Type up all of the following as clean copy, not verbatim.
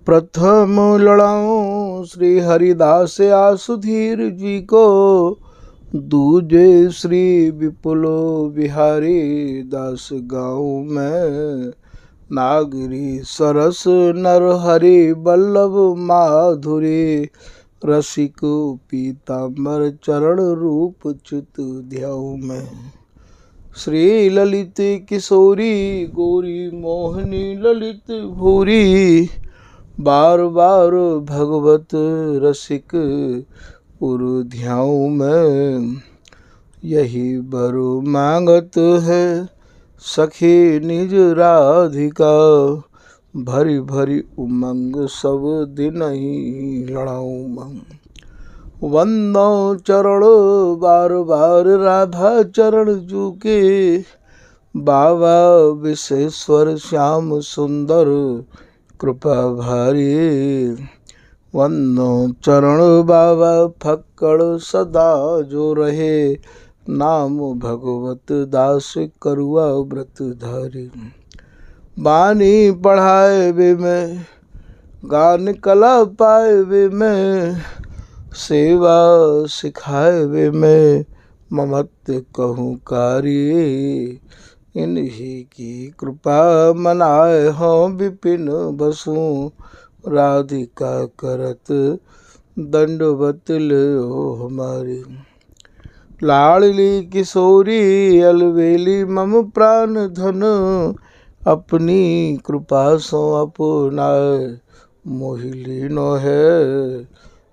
प्रथम लड़ाऊं श्री हरिदास आसुधीर जी को, दूजे श्री विपुलो बिहारी दास गाँव में। नागरी सरस नर हरि बल्लभ माधुरी, रसिक पीताम्बर चरण रूप चित ध्याऊ में। श्री ललित किशोरी गोरी मोहनी ललित भूरी, बार बार भगवत रसिक उर ध्याऊ में। यही बर मांगत है सखी निज राधिका, भरी भरी उमंग सब दिन ही लड़ाऊ मंग। वंदो चरण बार बार राधा चरण जूके, बाबा विश्वेश्वर श्याम सुंदर कृपा भारी। वंदो चरण बाबा फक्कड़ सदा जो रहे, नाम भगवत दास करुआ व्रत धारी। बानी पढ़ाए वे में गान कला पाए वे में, सेवा सिखाए वे में ममत्व कहूँ कारी। इन्हीं की कृपा मनाए हो विपिन बसु, राधिका करत दंडवत लो हमारी। लाडली किशोरी अलवेली मम प्राण धन, अपनी कृपा सो अपनाए मोहिलीनो है।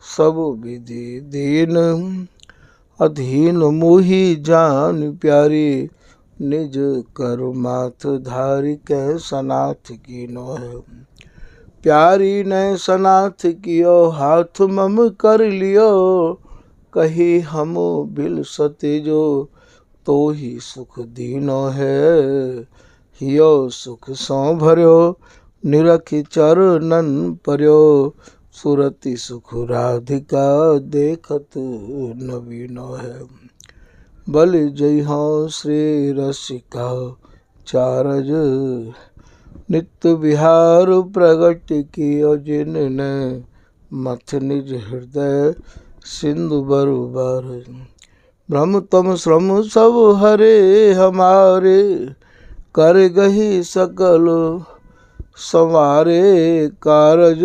सब विधि दीन अधीन मोहि जान प्यारी, निज कर माथ धारी कै सनाथ कीनो है। प्यारी ने सनाथ कियो हाथ मम कर लियो, कही हम बिल सते जो तो ही सुख दीनो है। हियो सुख सो भर्यो निरखि चरणन पर्यो, सुरति सुख राधिका देखत नवीनो है। बल जय हो श्री रसिका चारज, नित्य विहार प्रगट कियो जिनने, मथ निज हृदय सिंधु बरुबर। भ्रम तम श्रम सब हरे हमारे, कर गही सकल संवारे कारज।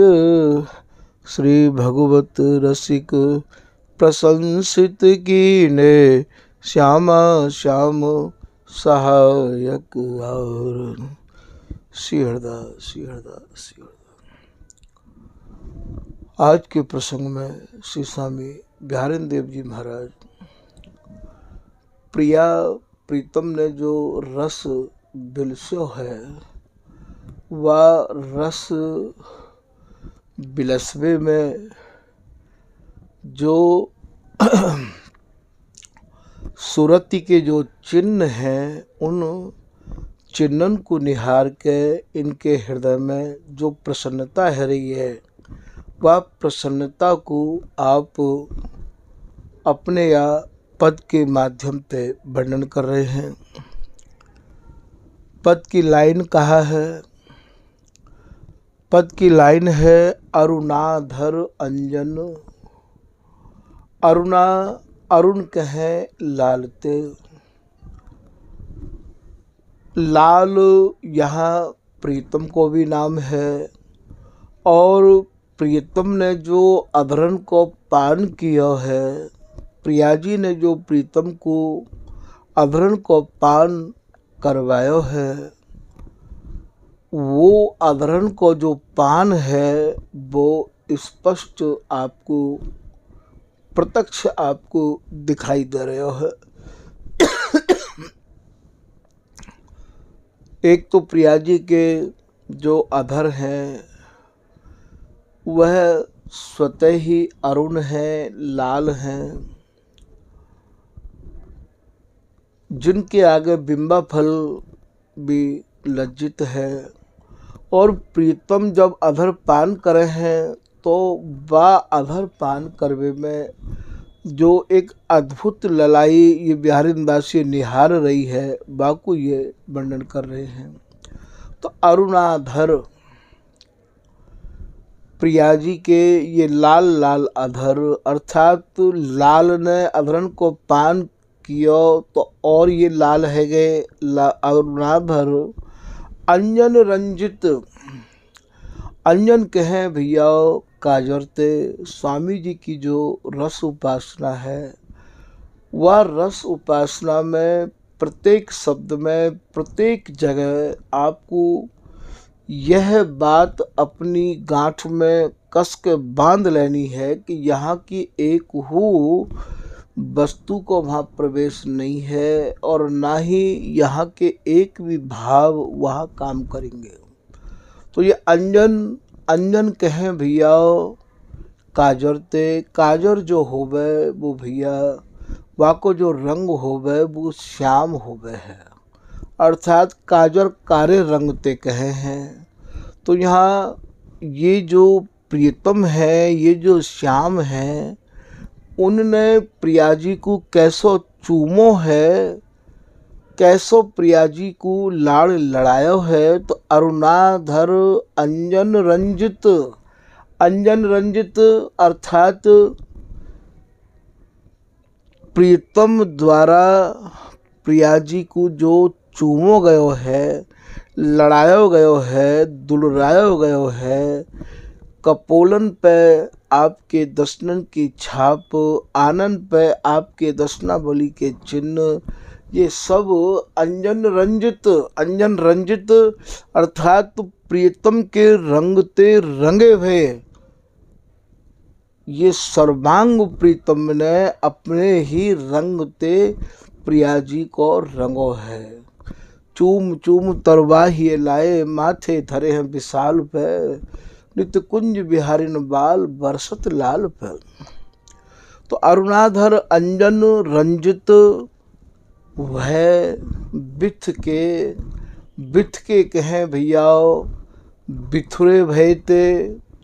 श्री भगवत रसिक प्रशंसित कीने, श्यामा श्याम सहायक और। श्री हरदास श्री हरदास श्री हरदास। आज के प्रसंग में श्री स्वामी बिहारिन देव जी महाराज प्रिया प्रीतम ने जो रस बिलस्यो है, वह रस बिलसवे में जो सुरति के जो चिन्ह हैं, उन चिन्हन को निहार के इनके हृदय में जो प्रसन्नता है रही है, वह प्रसन्नता को आप अपने या पद के माध्यम से वर्णन कर रहे हैं। पद की लाइन कहा है? पद की लाइन है अरुणाधर अंजन। अरुणा अरुण कहें लालते, लाल यहाँ प्रीतम को भी नाम है। और प्रीतम ने जो अभरण को पान किया है, प्रिया जी ने जो प्रीतम को अभरण को पान करवाया है, वो अभरण को जो पान है वो स्पष्ट आपको प्रत्यक्ष आपको दिखाई दे रहा है। एक तो प्रिया जी के जो अधर हैं वह स्वतः ही अरुण हैं, लाल हैं, जिनके आगे बिंबा फल भी लज्जित है। और प्रीतम जब अधर पान करे हैं तो वह अधर पान करवे में जो एक अद्भुत ललाई ये बिहारिन दासी निहार रही है, बाकू ये वर्णन कर रहे हैं। तो अरुणाधर प्रिया जी के ये लाल लाल अधर, अर्थात लाल ने अधरन को पान कियो तो और ये लाल है गए अरुणाधर। अंजन रंजित, अंजन कहें भैया काजरते। स्वामी जी की जो रस उपासना है, वह रस उपासना में प्रत्येक शब्द में, प्रत्येक जगह आपको यह बात अपनी गांठ में कस के बांध लेनी है कि यहाँ की एक हो वस्तु को वहाँ प्रवेश नहीं है और ना ही यहाँ के एक भी भाव वहाँ काम करेंगे। तो ये अंजन, अंजन कहें भैया काजरते। काजर जो होवे वो भैया वाको जो रंग होवे वो श्याम होवे है, अर्थात काजर कारे रंग ते कहे हैं। तो यहाँ ये जो प्रियतम है, ये जो श्याम है, उनने प्रिया जी को कैसो चूमो है, कैसो प्रिया जी को लाड़ लड़ायो है। तो अरुणाधर अंजन रंजित, अंजन रंजित अर्थात प्रीतम द्वारा प्रिया जी को जो चूमो गयो है, लड़ायो गयो है, दुलरायो गयो है, कपोलन पे आपके दर्शन की छाप, आनंद पे आपके दर्शनावली के चिन्ह, ये सब अंजन रंजित, अंजन रंजित अर्थात प्रियतम के रंगते रंगे हुए ये सर्वांग प्रीतम ने अपने ही रंगते प्रिया जी को रंगो है। चूम चूम तरवाही लाए, माथे धरे हैं विशाल पे, नित्य कुंज बिहारिन बाल बरसत लाल पे। तो अरुणाधर अंजन रंजित वह बिथ के कहें भैया बिथुरे भय ते,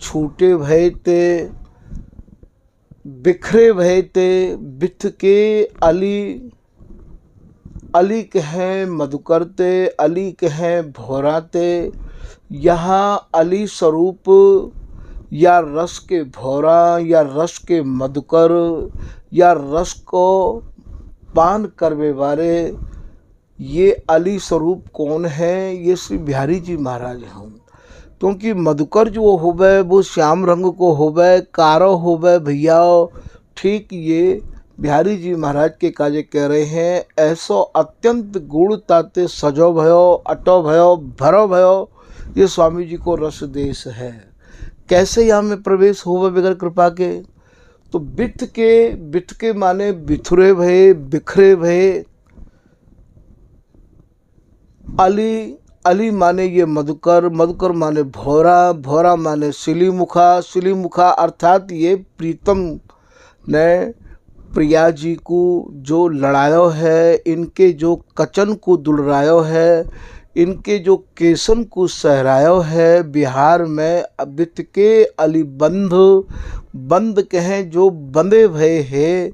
छूटे भय ते, बिखरे भय ते। बिथ के अली, अली कहें मधुकरते, अली कहें भोराते। यहाँ अली स्वरूप या रस के भोरा या रस के मधुकर या रस को पान करवे वाले, ये अली स्वरूप कौन है? ये श्री बिहारी जी महाराज हैं। क्योंकि मधुकर जो होवे वो श्याम रंग को होवे, कारो होवे भैया। ठीक ये बिहारी जी महाराज के काजे कह रहे हैं, ऐसो अत्यंत गुण ताते सजो भयो, अटो भयो, भरो भयो, ये स्वामी जी को रस देश है। कैसे यहाँ में प्रवेश होवे बगैर कृपा के? तो बिथ के माने बिथुरे भये, बिखरे भये। अली, अली माने ये मधुकर, मधुकर माने भोरा, भोरा माने सिलीमुखा, सिलीमुखा अर्थात ये प्रीतम ने प्रिया जी को जो लड़ायो है, इनके जो कचन को दुलरायो है, इनके जो केसन को सहरायो है। बिहार में बिथ के अली बंध, बंद कहें जो बंधे भये है।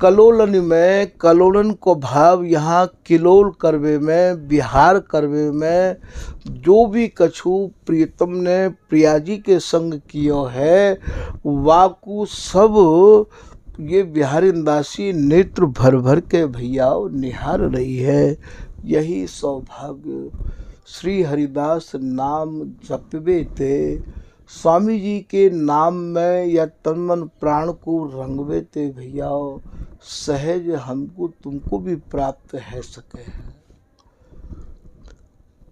कलोलन में, कलोलन को भाव यहाँ किलोल करवे में, बिहार करवे में जो भी कछु प्रियतम ने प्रिया जी के संग कियो है, वाकु सब ये बिहारी दासी नेत्र भर भर के भैया निहार रही है। यही सौभाग्य श्री हरिदास नाम जपवे थे, स्वामी जी के नाम में या तन मन प्राण को रंगवे थे भैया, सहज हमको तुमको भी प्राप्त है सके हैं।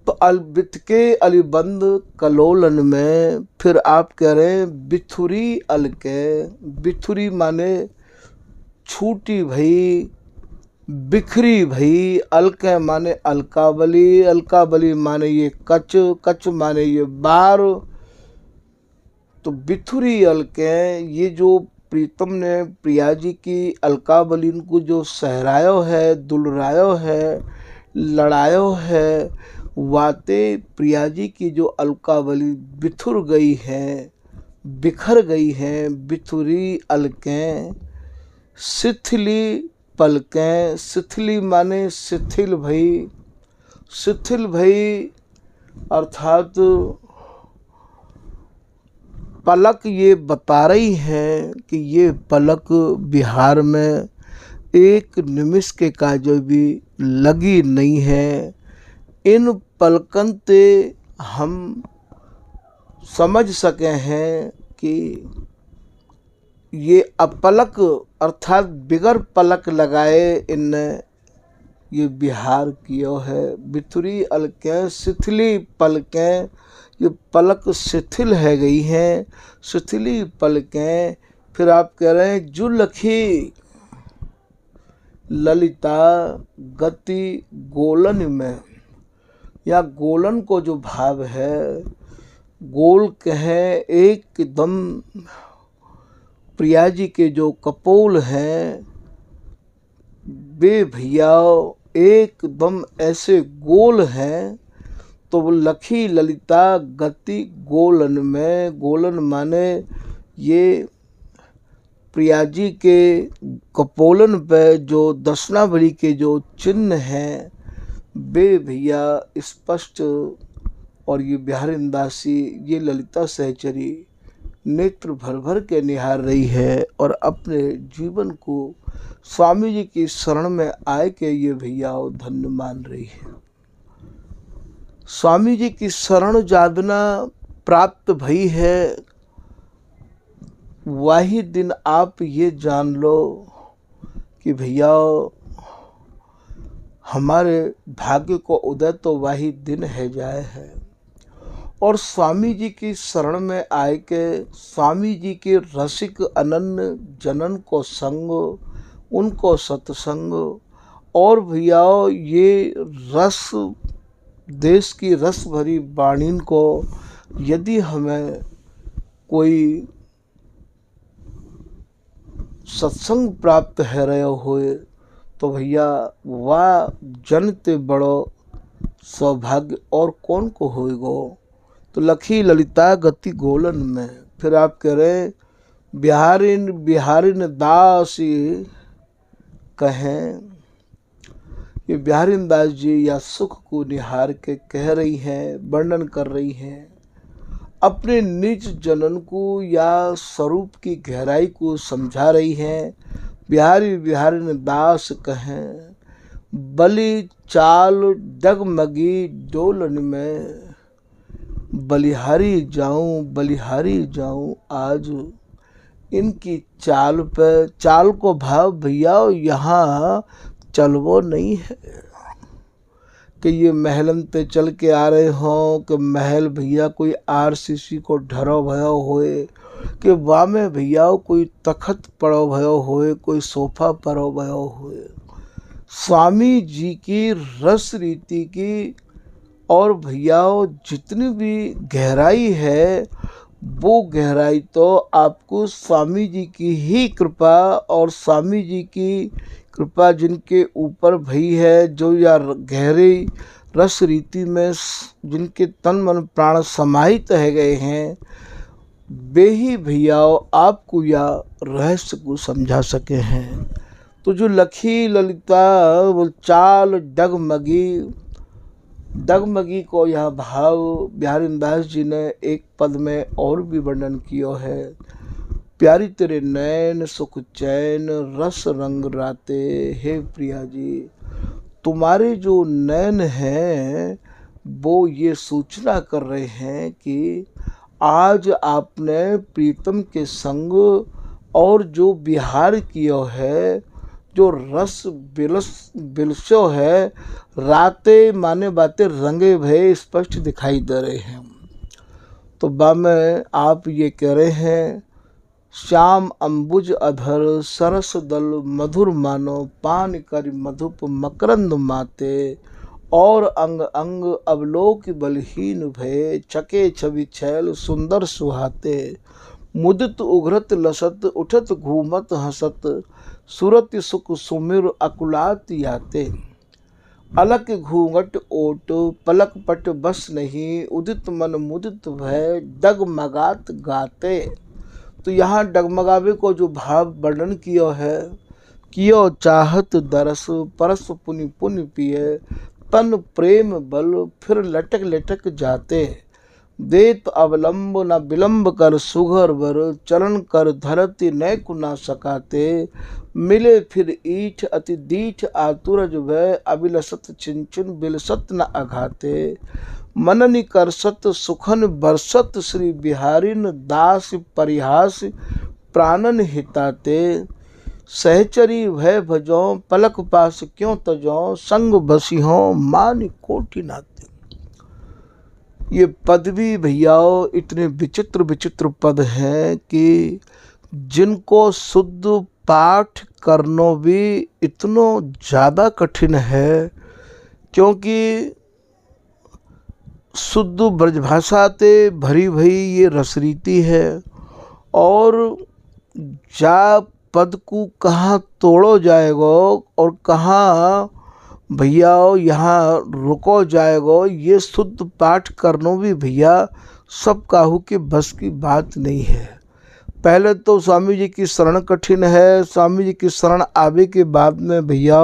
तो अलबित के अलिबंद कलोलन में फिर आप कह रहे हैं बिथुरी अलके। बिथुरी माने छूटी भई, बिखरी भई। अलके माने अलकावली, अलकावली माने ये कच, कच माने ये बार। तो बिथुरी अलके, ये जो प्रीतम ने प्रिया जी की अलकावलीन को जो सहरायो है, दुलरायो है, लड़ायो है, वाते प्रिया जी की जो अलकावली बिथुर गई हैं, बिखर गई हैं। बिथुरी अलकें, शिथिली पलकें। शिथिली माने शिथिल भई, शिथिल भई अर्थात पलक ये बता रही हैं कि ये पलक बिहार में एक निमिष के काजो भी लगी नहीं है। इन पलकन से हम समझ सके हैं कि ये अपलक अर्थात बिगर पलक लगाए इनने ये बिहार कियो है। बिथुरी अलकें शिथिली पलकें, ये पलक शिथिल है गई हैं, शिथिली पलकें। फिर आप कह रहे हैं जो लखी ललिता गति गोलन में, या गोलन को जो भाव है, गोल कहें एकदम प्रिया जी के जो कपोल हैं वे भैया एकदम ऐसे गोल हैं। तो वो लखी ललिता गति गोलन में, गोलन माने ये प्रिया जी के कपोलन पे जो दशनावली के जो चिन्ह हैं वे भैया स्पष्ट। और ये बिहारिंदासी ये ललिता सहचरी नेत्र भर भर के निहार रही है और अपने जीवन को स्वामी जी की शरण में आए के ये भैया धन्य मान रही है। स्वामी जी की शरण जादना प्राप्त भई है, वही दिन आप ये जान लो कि भैया हमारे भाग्य को उदय तो वही दिन है जाए है। और स्वामी जी की शरण में आए के स्वामी जी के रसिक अनन्य जनन को संग, उनको सत्संग, और भैया ये रस देश की रस भरी वाणी को यदि हमें कोई सत्संग प्राप्त है रहे होए तो भैया वाह जनते बड़ो सौभाग्य और कौन को होएगो। तो लखी ललिता गति गोलन में। फिर आप कह रहे बिहारिन बिहारिन दास कहें, ये बिहारिन दास जी या सुख को निहार के कह रही हैं, वर्णन कर रही हैं अपने निज जनन को या स्वरूप की गहराई को समझा रही हैं। बिहारी बिहारिन दास कहें बलि चाल डगमगी डोलन में, बलिहारी जाऊं आज इनकी चाल पे। चाल को भाव भैया यहाँ चलवो नहीं है कि ये महलन पे चल के आ रहे हों कि महल भैया कोई आरसीसी को ढरो भयो होए, कि वाह में भैया कोई तखत पड़ो भयो होए, कोई सोफा पड़ो भयो होए। स्वामी जी की रस रीति की और भैया जितनी भी गहराई है वो गहराई तो आपको स्वामी जी की ही कृपा, और स्वामी जी की कृपा जिनके ऊपर भई है, जो या गहरी रस रीति में जिनके तन मन प्राण समाहित है गए हैं, वे ही भैया आपको या रहस्य को समझा सके हैं। तो जो लखी ललिता वो चाल डगमगी को यह भाव बिहारिंदास जी ने एक पद में और भी वर्णन किया है। प्यारी तेरे नैन सुख चैन रस रंग राते, हे प्रिया जी तुम्हारे जो नैन हैं वो ये सूचना कर रहे हैं कि आज आपने प्रीतम के संग और जो विहार किया है, जो रस बिलसो है, रातें माने बातें रंगे भय स्पष्ट दिखाई दे रहे हैं। तो बा में आप ये कह रहे हैं श्याम अंबुज अधर सरस दल मधुर मानो, पान कर मधुप मकरंद माते, और अंग अंग अवलोक बलहीन भय, चके छवि छैल सुंदर सुहाते, मुदित उघरत लसत उठत घूमत हसत, सुरत सुख सुमिर अकुलात याते, अलक घूंघट ओट पलक पट बस नहीं, उदित मन मुदित भय डगमगात गाते। तो यहाँ डगमगावे को जो भाव वर्णन किया है, कियो चाहत दरस परस पुनि पुनि पिए, तन प्रेम बल फिर लटक लटक जाते, देत अवलंब न विलंब कर सुघर वर, चरण कर धरती नय कुना सकाते, मिले फिर ईठ अति दीठ आतुरज भय, अभिलसत चिंचुन बिलसत न अघाते, मननि करसत सुखन बरसत श्री बिहारिन, दास परिहास प्राणन हिताते, सहचरी भय भजो पलक पास क्यों तजो, संग बसिहो मान कोटि नाते। ये पद भी भैयाओ इतने विचित्र विचित्र पद हैं कि जिनको शुद्ध पाठ करनो भी इतनो ज़्यादा कठिन है, क्योंकि शुद्ध ब्रजभाषा ते भरी भई ये रसरीति है। और जा पद को कहाँ तोड़ो जाएगो और कहाँ भैया यहाँ रुको जाएगो, ये शुद्ध पाठ करनो भी भैया सब काहू के बस की बात नहीं है। पहले तो स्वामी जी की शरण कठिन है, स्वामी जी की शरण आवे के बाद में भैया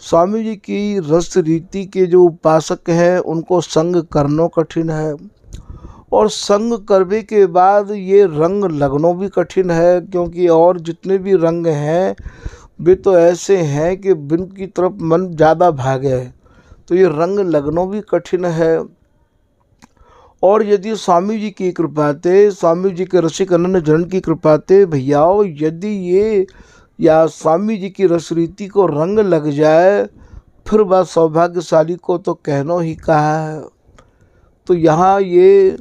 स्वामी जी की रस रीति के जो उपासक हैं उनको संग करनो कठिन है, और संग करने के बाद ये रंग लगनो भी कठिन है, क्योंकि और जितने भी रंग हैं वे तो ऐसे हैं कि बिन की तरफ मन ज़्यादा भागे है, तो ये रंग लगनो भी कठिन है। और यदि स्वामी जी की कृपाते, स्वामी जी के रसिक अनन्य जन की कृपाते भैयाओ, यदि ये या स्वामी जी की रस रीति को रंग लग जाए, फिर बात सौभाग्यशाली को तो कहनो ही कहा है। तो यहाँ ये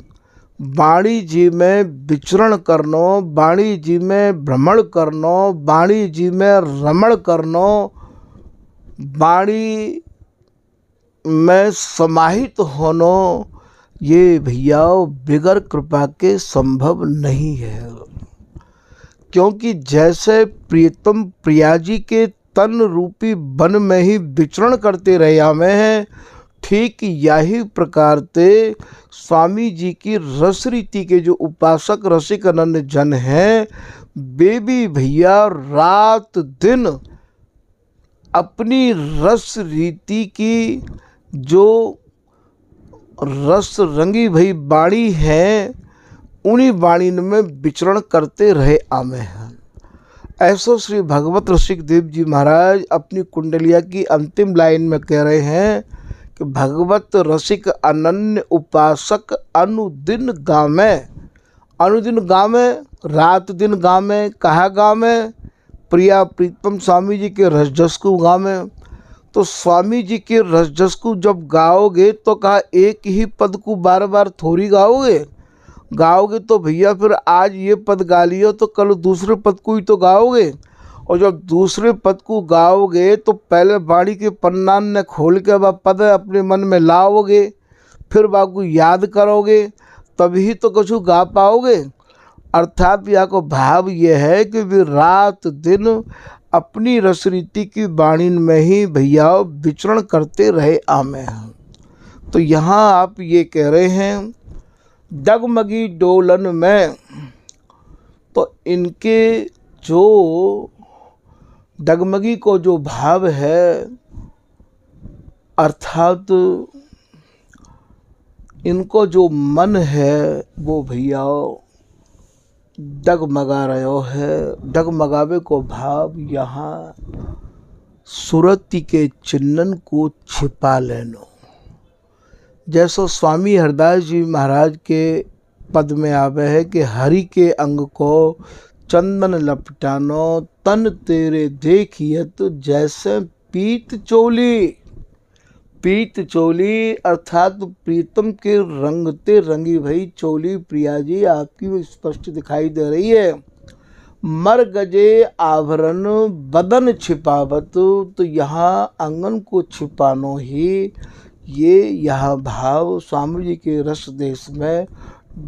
वाणी जी में विचरण करनो, वाणी जी में भ्रमण करनो, वाणी जी में रमण करनो, वाणी में समाहित होनो, ये भैया बिगर कृपा के संभव नहीं है। क्योंकि जैसे प्रियतम प्रिया जी के तन रूपी वन में ही विचरण करते रहे हमें हैं, ठीक यही प्रकार से स्वामी जी की रस रीति के जो उपासक रसिक अनन्य जन हैं, वे भी भैया रात दिन अपनी रस रीति की जो रस रंगी भई वाणी है, उन्हीं वाणी में विचरण करते रहे आमे हैं। ऐसो श्री भगवत रसिक देव जी महाराज अपनी कुंडलिया की अंतिम लाइन में कह रहे हैं कि भगवत रसिक अनन्य उपासक अनुदिन गामे, अनुदिन गामे, रात दिन गामे, कहा गामे, प्रिया प्रीतम स्वामी जी के रसजस को गामे। तो स्वामी जी के रसजस को जब गाओगे तो कहा एक ही पद को बार बार थोड़ी गाओगे तो भैया फिर आज ये पद गा लियो तो कल दूसरे पद को ही तो गाओगे, और जब दूसरे पद को गाओगे तो पहले वाणी के पन्नान ने खोल के वह पद अपने मन में लाओगे, फिर बाबू याद करोगे, तभी तो कुछ गा पाओगे। अर्थात यहाँ को भाव ये है कि वे रात दिन अपनी रसरीति की वाणी में ही भैया विचरण करते रहे आमे हैं। तो यहाँ आप ये कह रहे हैं डगमगी डोलन में, तो इनके जो डगमगी को जो भाव है, अर्थात इनको जो मन है वो भैया डगमगा रहो है। डगमगावे को भाव यहाँ सुरति के चिन्हन को छिपा लेनो। जैसो स्वामी हरदास जी महाराज के पद में आवे है कि हरि के अंग को चंदन लपटानो, तन तेरे देखियत जैसे पीत चोली। पीत चोली अर्थात प्रीतम के रंगते रंगी भई चोली प्रिया जी आपकी स्पष्ट दिखाई दे रही है। मर गजे आभरण बदन छिपावत, तो यहाँ अंगन को छिपानो ही ये यहाँ भाव स्वामी जी के रस देश में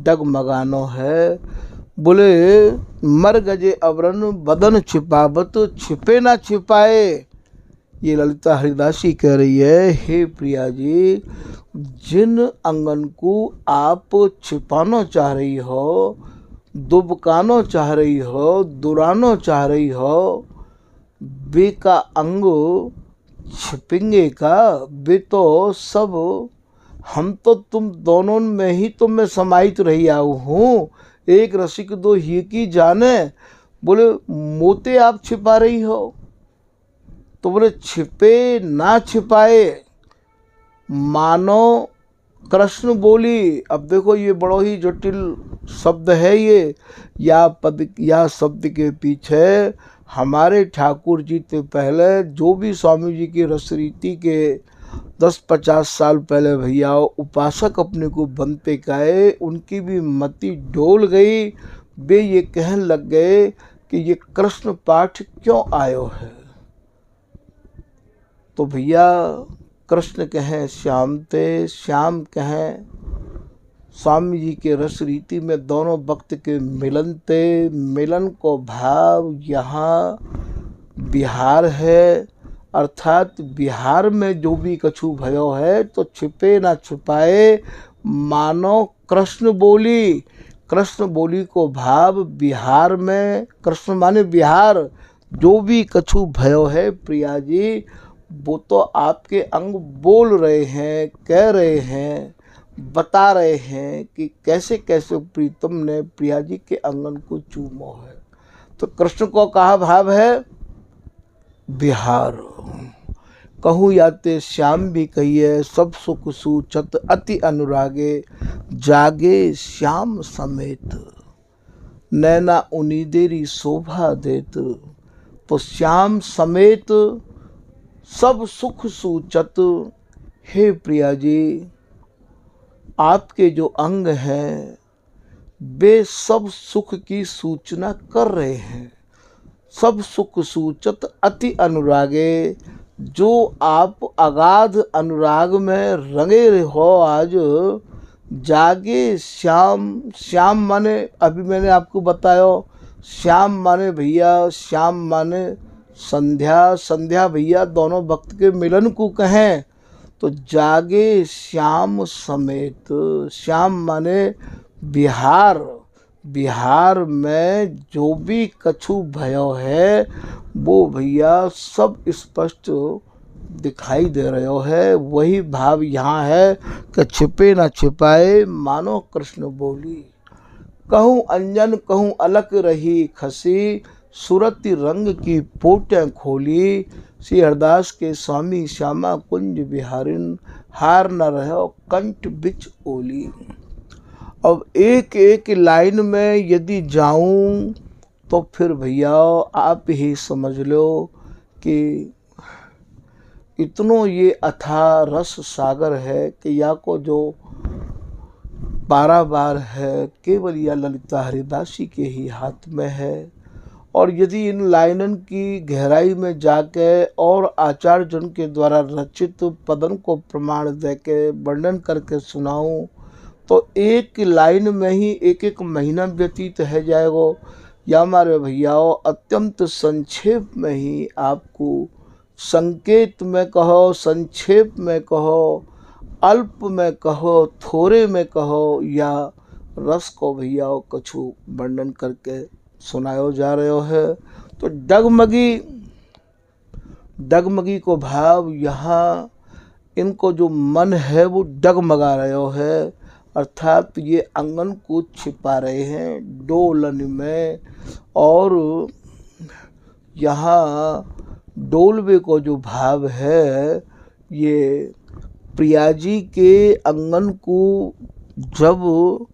डगमगानो है। बोले मर गजे आवरण बदन छिपावत, छिपे ना छिपाए। ये ललिता हरिदासी कह रही है, हे प्रिया जी, जिन अंगन को आप छिपाना चाह रही हो, दुबकानो चाह रही हो, दुरानो चाह रही हो, वे का अंग छिपेंगे का? वे तो सब हम तो तुम दोनों में ही तो मैं समाहित रही आऊ हूँ, एक रसिक दो ही की जाने। बोले मोते आप छिपा रही हो? तो बोले छिपे ना छिपाए मानो कृष्ण बोली। अब देखो ये बड़ो ही जटिल शब्द है ये। या शब्द के पीछे हमारे ठाकुर जी से पहले जो भी स्वामी जी की रसरीति के 10-50 साल पहले भैया उपासक अपने को बनते गए, उनकी भी मति डोल गई। वे ये कहने लग गए कि ये कृष्ण पाठ क्यों आयो है। तो भैया कृष्ण कहें श्याम ते, श्याम कहें स्वामी जी के रस रीति में दोनों वक्त के मिलन ते। मिलन को भाव यहाँ बिहार है, अर्थात बिहार में जो भी कछु भयो है तो छिपे ना छुपाए मानो कृष्ण बोली। कृष्ण बोली को भाव बिहार में, कृष्ण माने बिहार, जो भी कछु भयो है प्रिया जी वो तो आपके अंग बोल रहे हैं, कह रहे हैं, बता रहे हैं कि कैसे कैसे प्रीतम ने प्रिया जी के अंगन को चूमो है। तो कृष्ण को कहा भाव है बिहार। कहूँ याते श्याम भी कहिए सब सुख सूचत अति अनुरागे, जागे श्याम समेत नैना उनीदेरी शोभा देत। तो श्याम समेत सब सुख सूचत, हे प्रिया जी आपके जो अंग हैं वे सब सुख की सूचना कर रहे हैं। सब सुख सूचत अति अनुरागे, जो आप अगाध अनुराग में रंगे हो आज। जागे श्याम, श्याम माने अभी मैंने आपको बताया श्याम माने भैया, श्याम माने संध्या, संध्या भैया दोनों वक्त के मिलन को कहें। तो जागे श्याम समेत, श्याम माने बिहार, बिहार में जो भी कछु भयो है वो भैया सब स्पष्ट दिखाई दे रहे है। वही भाव यहाँ है कि छिपे ना छिपाए मानो कृष्ण बोली। कहूँ अंजन कहूँ अलग रही खसी, सुरति रंग की पोटें खोली। श्री हरदास के स्वामी श्यामा कुंज बिहारिन, हार न रहो कंठ बिच ओली। अब एक एक लाइन में यदि जाऊं तो फिर भैया आप ही समझ लो कि इतनो ये अथाह रस सागर है कि या को जो पारावार है केवल या ललिता हरिदासी के ही हाथ में है। और यदि इन लाइनन की गहराई में जाके और आचार्य जन के द्वारा रचित पदन को प्रमाण देके वर्णन करके सुनाऊं तो एक लाइन में ही एक एक महीना व्यतीत है जाएगा। या हमारे भैयाओं अत्यंत संक्षेप में ही आपको, संकेत में कहो, संक्षेप में कहो, अल्प में कहो, थोड़े में कहो, या रस को भैयाओं कछु वर्णन करके सुनायो जा रहे है। तो डगमगी, डगमगी को भाव यहाँ इनको जो मन है वो डगमगा रहे है, अर्थात ये अंगन को छिपा रहे हैं डोलन में। और यहाँ डोलवे को जो भाव है ये प्रिया जी के अंगन को जब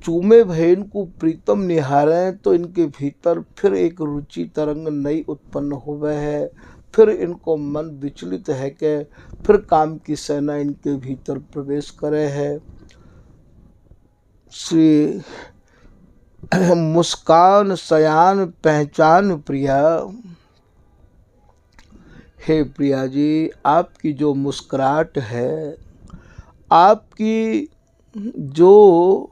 चूमे भैन को प्रीतम निहारें तो इनके भीतर फिर एक रुचि तरंग नई उत्पन्न हुए है। फिर इनको मन विचलित है कि फिर काम की सेना इनके भीतर प्रवेश करे है। श्री मुस्कान सयान पहचान प्रिया, हे प्रिया जी आपकी जो मुस्कुराहट है, आपकी जो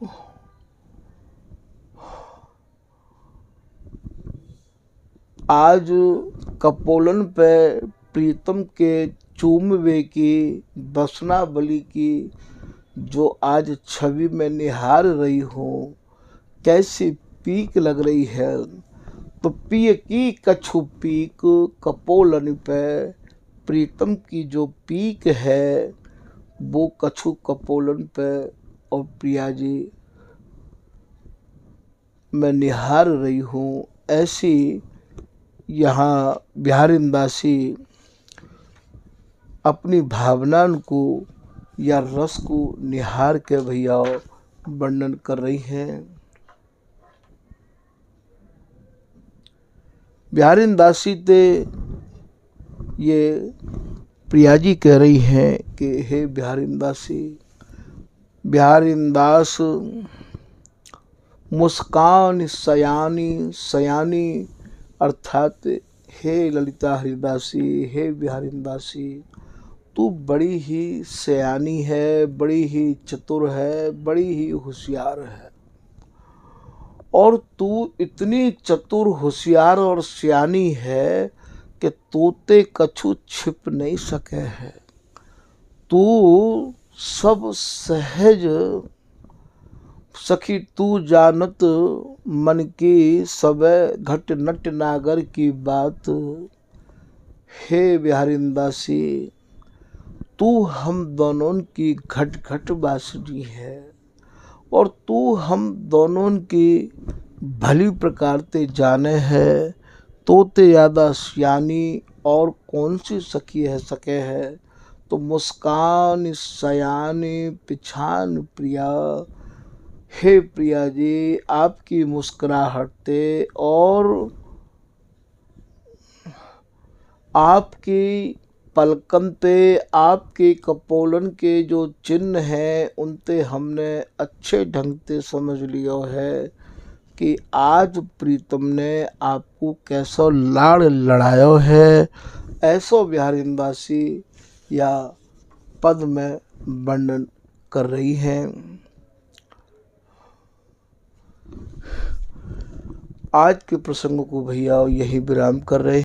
आज कपोलन पे प्रीतम के चूमवे की, बसना बली की जो आज छवि में निहार रही हूँ, कैसी पीक लग रही है। तो पिय की कछु पीक कपोलन पे प्रीतम की जो पीक है वो कछु कपोलन पे और प्रिया जी मैं निहार रही हूँ। ऐसी यहाँ बिहारिंदासी अपनी भावना को या रस को निहार के भैया वर्णन कर रही हैं। बिहारिंदासी ते ये प्रिया जी कह रही हैं कि हे बिहारिंदासी, बिहारिंदास मुस्कान सयानी सयानी अर्थात हे ललिता हरिदासी, हे बिहारिंदासी, तू बड़ी ही सयानी है, बड़ी ही चतुर है, बड़ी ही होशियार है। और तू इतनी चतुर, होशियार और सयानी है कि तोते कछु छिप नहीं सके है। तू सब सहज सखी तू जानत मन की सबे घट नट नागर की बात। हे बिहारिंदासी, तू हम दोनों की घट घट बासुरी है और तू हम दोनों की भली प्रकार ते जाने है। तो ते ज़्यादा सियानी और कौन सी सखी है सके है। तो मुस्कान सयानी पिछान प्रिया, हे प्रिया जी, आपकी मुस्कुराहट और आपकी पलकन पे, आपके कपोलन के जो चिन्ह हैं उनते हमने अच्छे ढंग से समझ लियो है कि आज प्रीतम ने आपको कैसो लाड़ लड़ायो है। ऐसो बिहारिंदासी या पद में वर्णन कर रही हैं। आज के प्रसंग को भैया यही विराम कर रहे हैं।